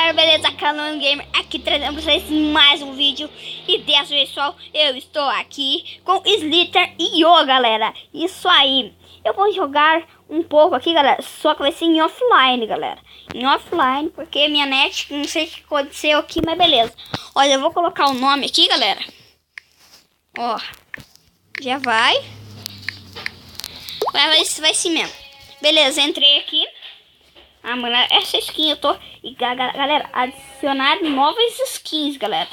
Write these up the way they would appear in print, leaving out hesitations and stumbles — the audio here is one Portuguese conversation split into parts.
galera, beleza? Canon Gamer aqui trazendo pra vocês mais um vídeo. E dessa vez, pessoal, eu estou aqui com Slither e Yo, galera. Isso aí. Eu vou jogar um pouco aqui, galera, só que vai ser em offline, galera. Em offline, porque minha net, não sei o que aconteceu aqui, mas beleza. Olha, eu vou colocar o nome aqui, galera. Ó, já vai. Vai sim mesmo. Beleza, entrei aqui. Ah, mano, essa skin eu tô... E, galera, adicionar novas skins, galera.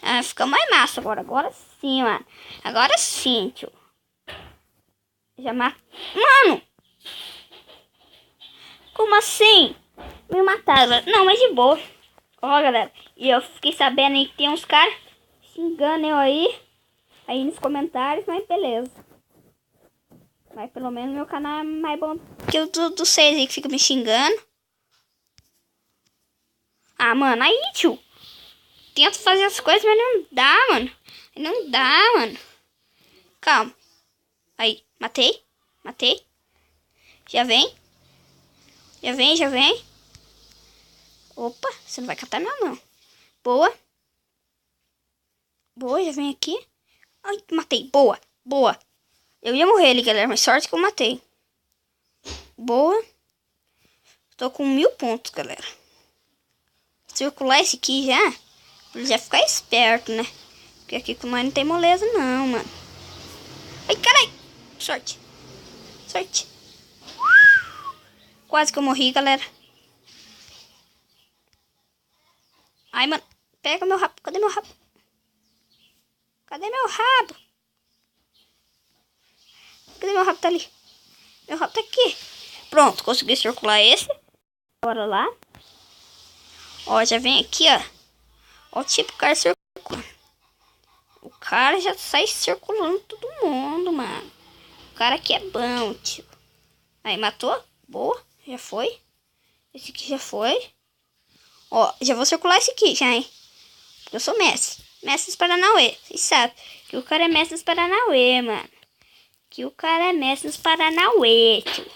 Ah, fica mais massa agora. Agora sim, mano. Agora sim, tio. Já Mano! Como assim? Me mataram, galera. Não, mas de boa. Ó, galera. E eu fiquei sabendo aí que tem uns caras xingando eu aí nos comentários, mas beleza. Mas pelo menos meu canal é mais bom que o do vocês aí que fica me xingando. Ah, mano, aí, tio. Tento fazer as coisas, mas não dá, mano. Não dá, mano. Calma. Aí, matei. Matei. Já vem. Já vem, já vem. Opa, você não vai catar meu, não. Boa. Boa, já vem aqui. Ai, matei. Boa, boa. Eu ia morrer ali, galera, mas sorte que eu matei. Boa. Tô com 1000 pontos, galera. Circular esse aqui já, pra já ficar esperto, né? Porque aqui com nós não tem moleza, não, mano. Ai, carai. Sorte. Sorte. Quase que eu morri, galera. Ai, mano. Pega meu rabo. Cadê meu rabo? Cadê meu rabo? Cadê meu rabo? Tá ali. Meu rabo tá aqui. Pronto, consegui circular esse. Bora lá. Ó, já vem aqui, ó. Ó o tipo de cara circulando. O cara já sai circulando todo mundo, mano. O cara aqui é bom, tio. Aí, matou. Boa. Já foi. Esse aqui já foi. Ó, já vou circular esse aqui já, hein. Porque eu sou mestre. Mestre dos Paranauê. Vocês sabem que o cara é mestre dos Paranauê, mano. Que o cara é mestre dos Paranauê, tio.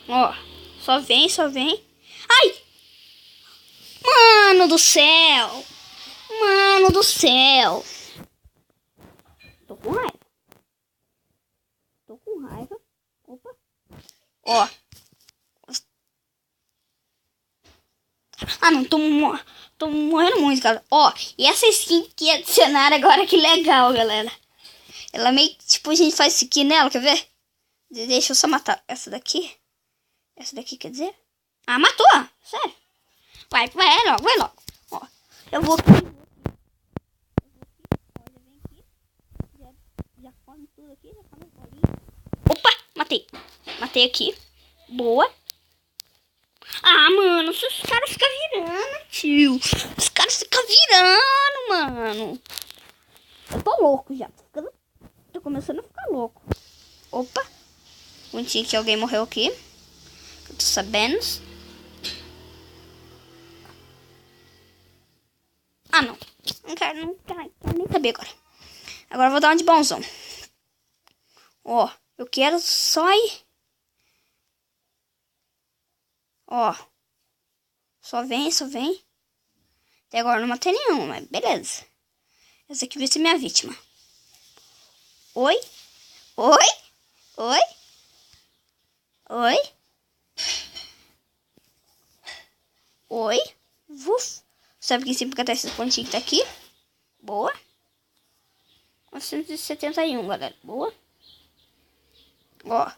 Ó, só vem, só vem. Ai! Mano do céu! Mano do céu! Tô com raiva. Tô com raiva. Opa. Ó. Ah, não. Tô morrendo muito, galera. Ó. E essa skin que adicionaram agora, que legal, galera. Ela meio que, tipo, a gente faz isso aqui nela, quer ver? Deixa eu só matar essa daqui. Essa daqui, quer dizer? Ah, matou! Sério. Vai logo, vai logo. Ó. Eu vou aqui. Já come tudo aqui, já come as bolinhas. Opa, matei. Matei aqui. Boa. Ah, mano, os caras ficam virando, tio. Os caras ficam virando, mano. Eu tô louco já. Tô começando a ficar louco. Opa. Bonitinho que alguém morreu aqui. Eu tô sabendo. Ah, não. Não quero nem saber agora. Agora eu vou dar uma de bonzão. Ó, eu quero só ir. Ó. Só vem, só vem. Até agora não matei nenhum, mas beleza. Essa aqui vai ser minha vítima. Oi? Oi? Oi? Oi? Oi? Vuf. Sabe que em cima que tá esse pontinho que tá aqui? Boa. 971, galera. Boa. Ó.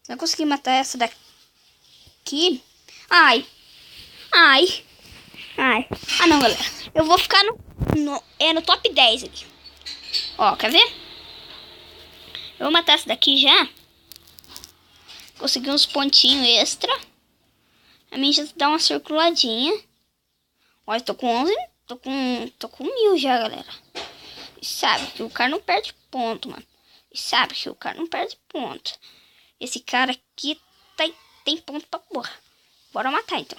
Se não conseguir matar essa daqui... Ai. Ai. Ai. Ah, não, galera. Eu vou ficar no top 10 aqui. Ó, quer ver? Eu vou matar essa daqui já. Consegui uns pontinhos extra. A minha já dá uma circuladinha. Olha, tô com 11. Tô com 1000 já, galera. E sabe que o cara não perde ponto, mano. E sabe que o cara não perde ponto. Esse cara aqui tem ponto pra porra. Bora matar, então.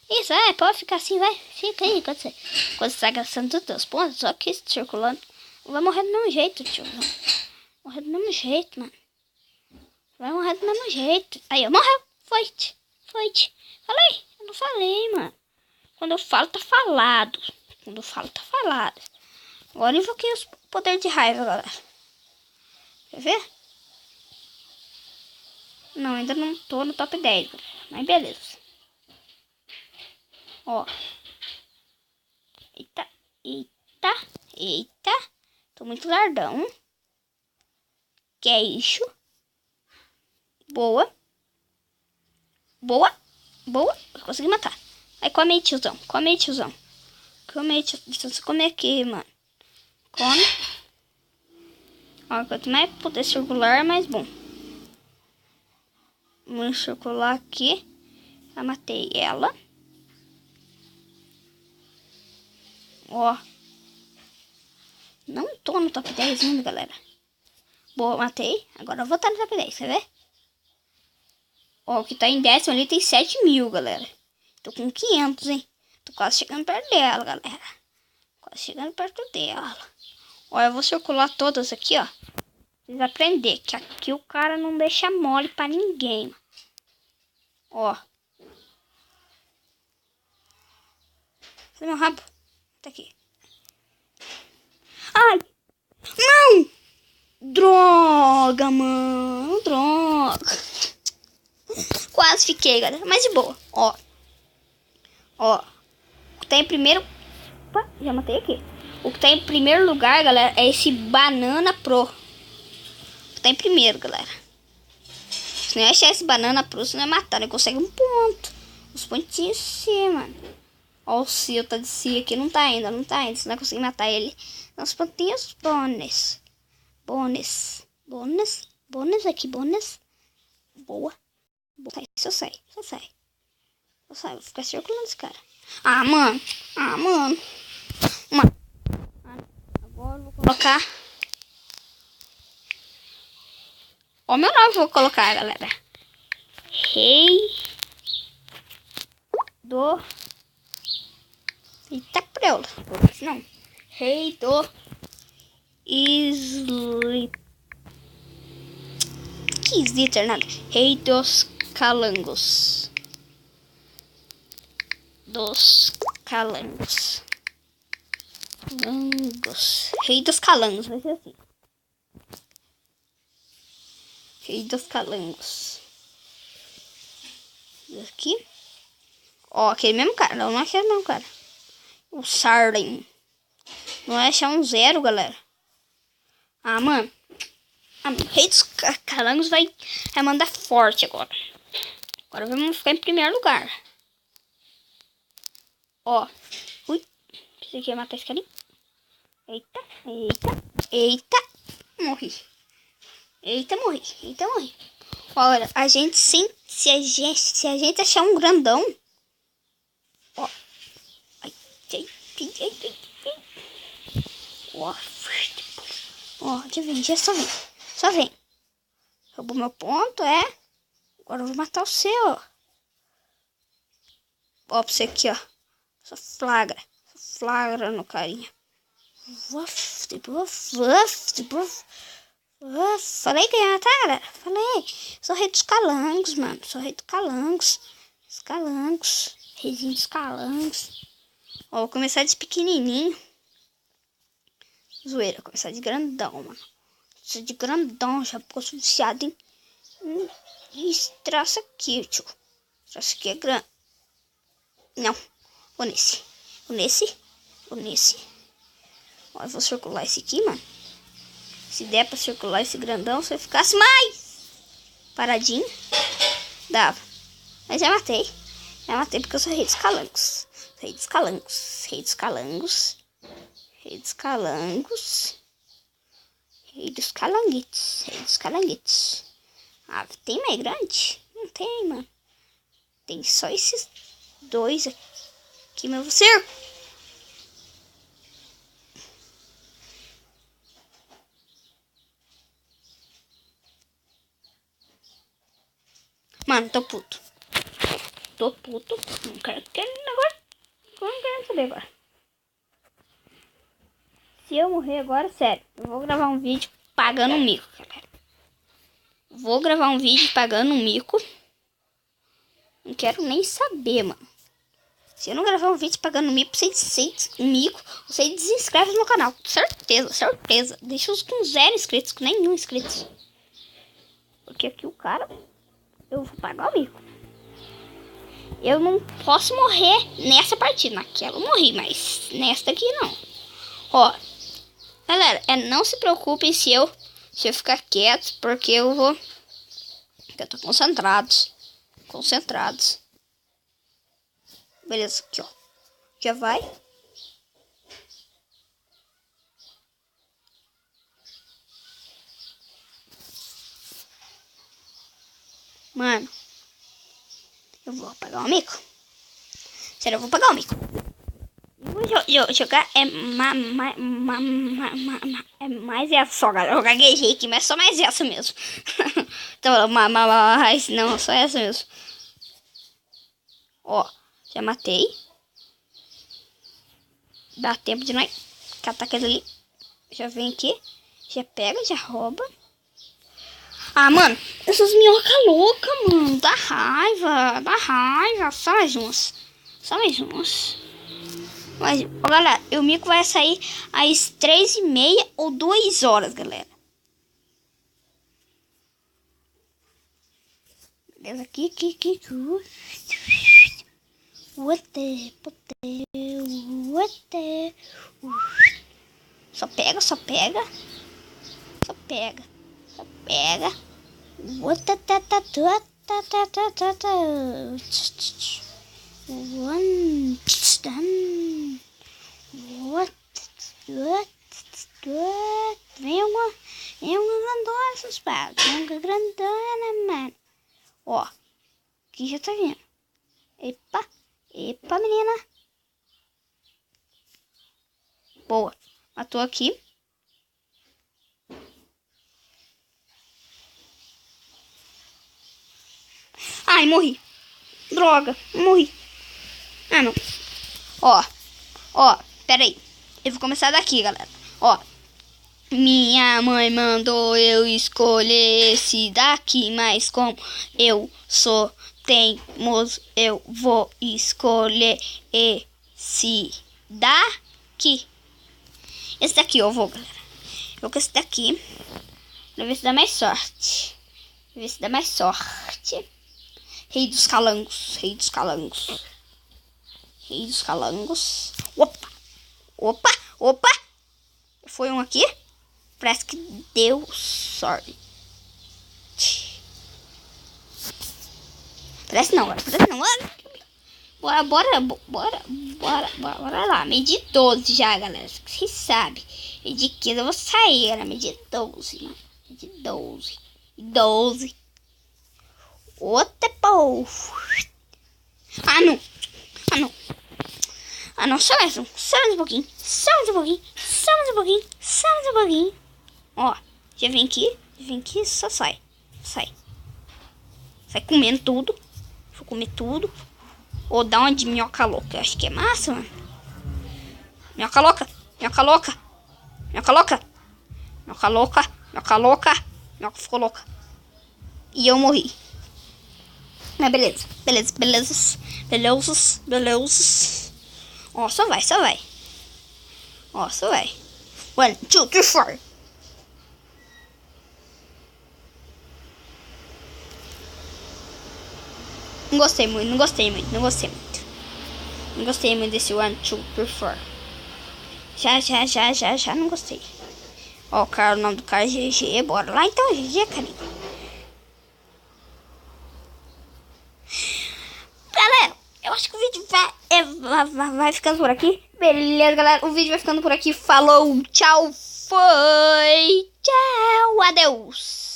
Isso, pode ficar assim, vai. Fica aí, quando você tá gastando todos os teus pontos, só que circulando. Vai morrer do mesmo jeito, tio. Vai morrer do mesmo jeito, mano. Vai morrer do mesmo jeito. Aí, morreu. Foi-te. Falei? Eu não falei, mano. Quando eu falo, tá falado. Quando eu falo, tá falado. Agora eu invoquei o poder de raiva, galera. Quer ver? Não, ainda não tô no top 10, galera. Mas beleza. Ó. Eita, eita, eita. Tô muito lardão. Que é isso? Boa. Boa. Boa. Consegui matar. Aí come aí, tiozão. Come aí, tiozão. Come aí, tiozão. Deixa você comer aqui, mano. Come. Ó, quanto mais poder circular, mais bom. Vamos circular aqui. Já matei ela. Ó. Não tô no top 10 ainda, galera. Boa, matei. Agora eu vou estar no top 10, quer ver? Ó, o que tá em 10º ali tem 7.000, galera. Tô com 500, hein? Tô quase chegando perto dela, galera. Quase chegando perto dela. Ó, eu vou circular todas aqui, ó. Pra vocês aprenderem que aqui o cara não deixa mole pra ninguém. Ó. Cadê meu rabo? Tá aqui. Ai! Não! Droga, mano. Droga. Quase fiquei, galera. Mas de boa. Ó. Ó. O que tá em primeiro... Opa, já matei aqui. O que tá em primeiro lugar, galera, é esse Banana Pro. O que tá em primeiro, galera. Se não achar esse Banana Pro, você não vai matar. Ele consegue um ponto. Os pontinhos sim, mano. Ó, o Cio tá de si aqui. Não tá ainda, não tá ainda. Você não vai conseguir matar ele. Os pontinhos bônus. Bônus. Bônus. Bônus aqui, bônus. Boa. Boa. Só sai. Só sai. Só sai. Vou ficar circulando esse cara. Ah, mano. Ah, mano. Mano. Agora eu vou colocar. Ó, meu nome eu vou colocar, galera. Rei do... Eita, preula. Não. Rei do... Sleep. Que Slither, nada. Rei dos Calangos. Dos Calangos. Calangos. Rei dos Calangos, vai ser assim. Rei dos Calangos. Aqui. Ó, aquele mesmo cara. Não é aquele mesmo cara. O Sarden. Não é achar um 0, galera. Ah, mano. O Rei dos Calangos vai mandar forte agora. Agora vamos ficar em primeiro lugar. Ó. Ui. Pensei que ia matar esse carinha. Eita, eita, eita. Morri. Eita, morri. Eita, morri. Olha, a gente se a gente achar um grandão. Ó. Ai, ai, ai, ai, ai. Ó. Ó, já só vem. Só vem. Roubou meu ponto, é. Agora eu vou matar o seu, ó. Ó, pra você aqui, ó. Só flagra. Só flagra no carinha. Falei que ia matar, galera. Falei. Sou rei dos calangos, mano. Sou rei dos calangos. Os calangos. Reizinho dos calangos. Ó, vou começar de pequenininho. Zoeira. Vou começar de grandão, mano. Começar de grandão. Já ficou viciado em... Esse traço aqui, tio. Traço aqui é grande. Não. Vou nesse. Vou nesse. Vou nesse. Ó, eu vou circular esse aqui, mano. Se der pra circular esse grandão, se eu ficasse mais paradinho, dava. Mas já matei. Já matei porque eu sou rei dos calangos. Rei dos calangos. Rei dos calangos. Rei dos calangos. Rei dos calanguetes. Rei dos calanguetes. Ah, tem mais grande? Não tem, mano. Tem só esses dois aqui, meu circo. Mano, tô puto. Tô puto. Não quero agora. Não quero saber agora. Se eu morrer agora, sério, eu vou gravar um vídeo pagando um mico, galera. Vou gravar um vídeo pagando um mico. Não quero nem saber, mano. Se eu não gravar um vídeo pagando mico, você desinscreve no canal. Certeza, certeza. Deixa os com 0 inscritos, com nenhum inscrito. Porque aqui o cara, eu vou pagar o mico. Eu não posso morrer nessa partida. Naquela eu morri, mas nessa daqui não. Ó, galera, não se preocupem se eu ficar quieto, porque eu tô concentrados. Beleza, aqui, ó. Já vai. Mano, eu vou pagar o mico. Sério, eu vou pagar o mico. Eu vou jogar mais essa só, galera. Eu gaguejei aqui, mas só mais essa mesmo. Então, mas não, só essa mesmo. Ó, já matei. Dá tempo de nós catar aquele ali. Já vem aqui. Já pega, já rouba. Ah, mano, essas minhocas loucas, mano. Dá raiva. Só mais umas. Mas, ó, galera, o mico vai sair às 3h30 ou 2 horas, galera. Beleza, aqui. Só pega. Vem uma grandona, seus pais. Vem uma grandona, mano. Ó, aqui já tá vindo. Epa, menina. Boa. Matou aqui. Ai, morri. Droga, morri. Ah, não. Ó, pera aí. Eu vou começar daqui, galera. Ó. Minha mãe mandou eu escolher esse daqui, mas como eu sou teimoso, eu vou escolher esse daqui. Esse daqui eu vou, galera. Eu vou com esse daqui. Pra ver se dá mais sorte. Rei dos calangos. Opa. Foi um aqui. Parece que deu sorte. Parece não. Bora lá. Medir 12 já, galera. Vocês sabem. Medir 15 eu vou sair, galera. Medir 12, mano. Medir 12. Outra, pô. Ah, não. Só mais um pouquinho. Ó, já vem aqui, só sai. Sai comendo tudo. Vou comer tudo. Ou dá uma de minhoca louca. Eu acho que é massa, mano. Minhoca louca. Minhoca ficou louca. E eu morri. Mas beleza. Ó, só vai. 1, 2, 3, 4. Não gostei muito. Não gostei muito desse 1, 2, 3, 4. Já não gostei. Ó, o cara, o nome do cara é GG. Bora lá então, GG, carinha. Galera, eu acho que o vídeo vai ficando por aqui. Beleza, galera, o vídeo vai ficando por aqui. Falou, tchau, foi. Tchau, adeus.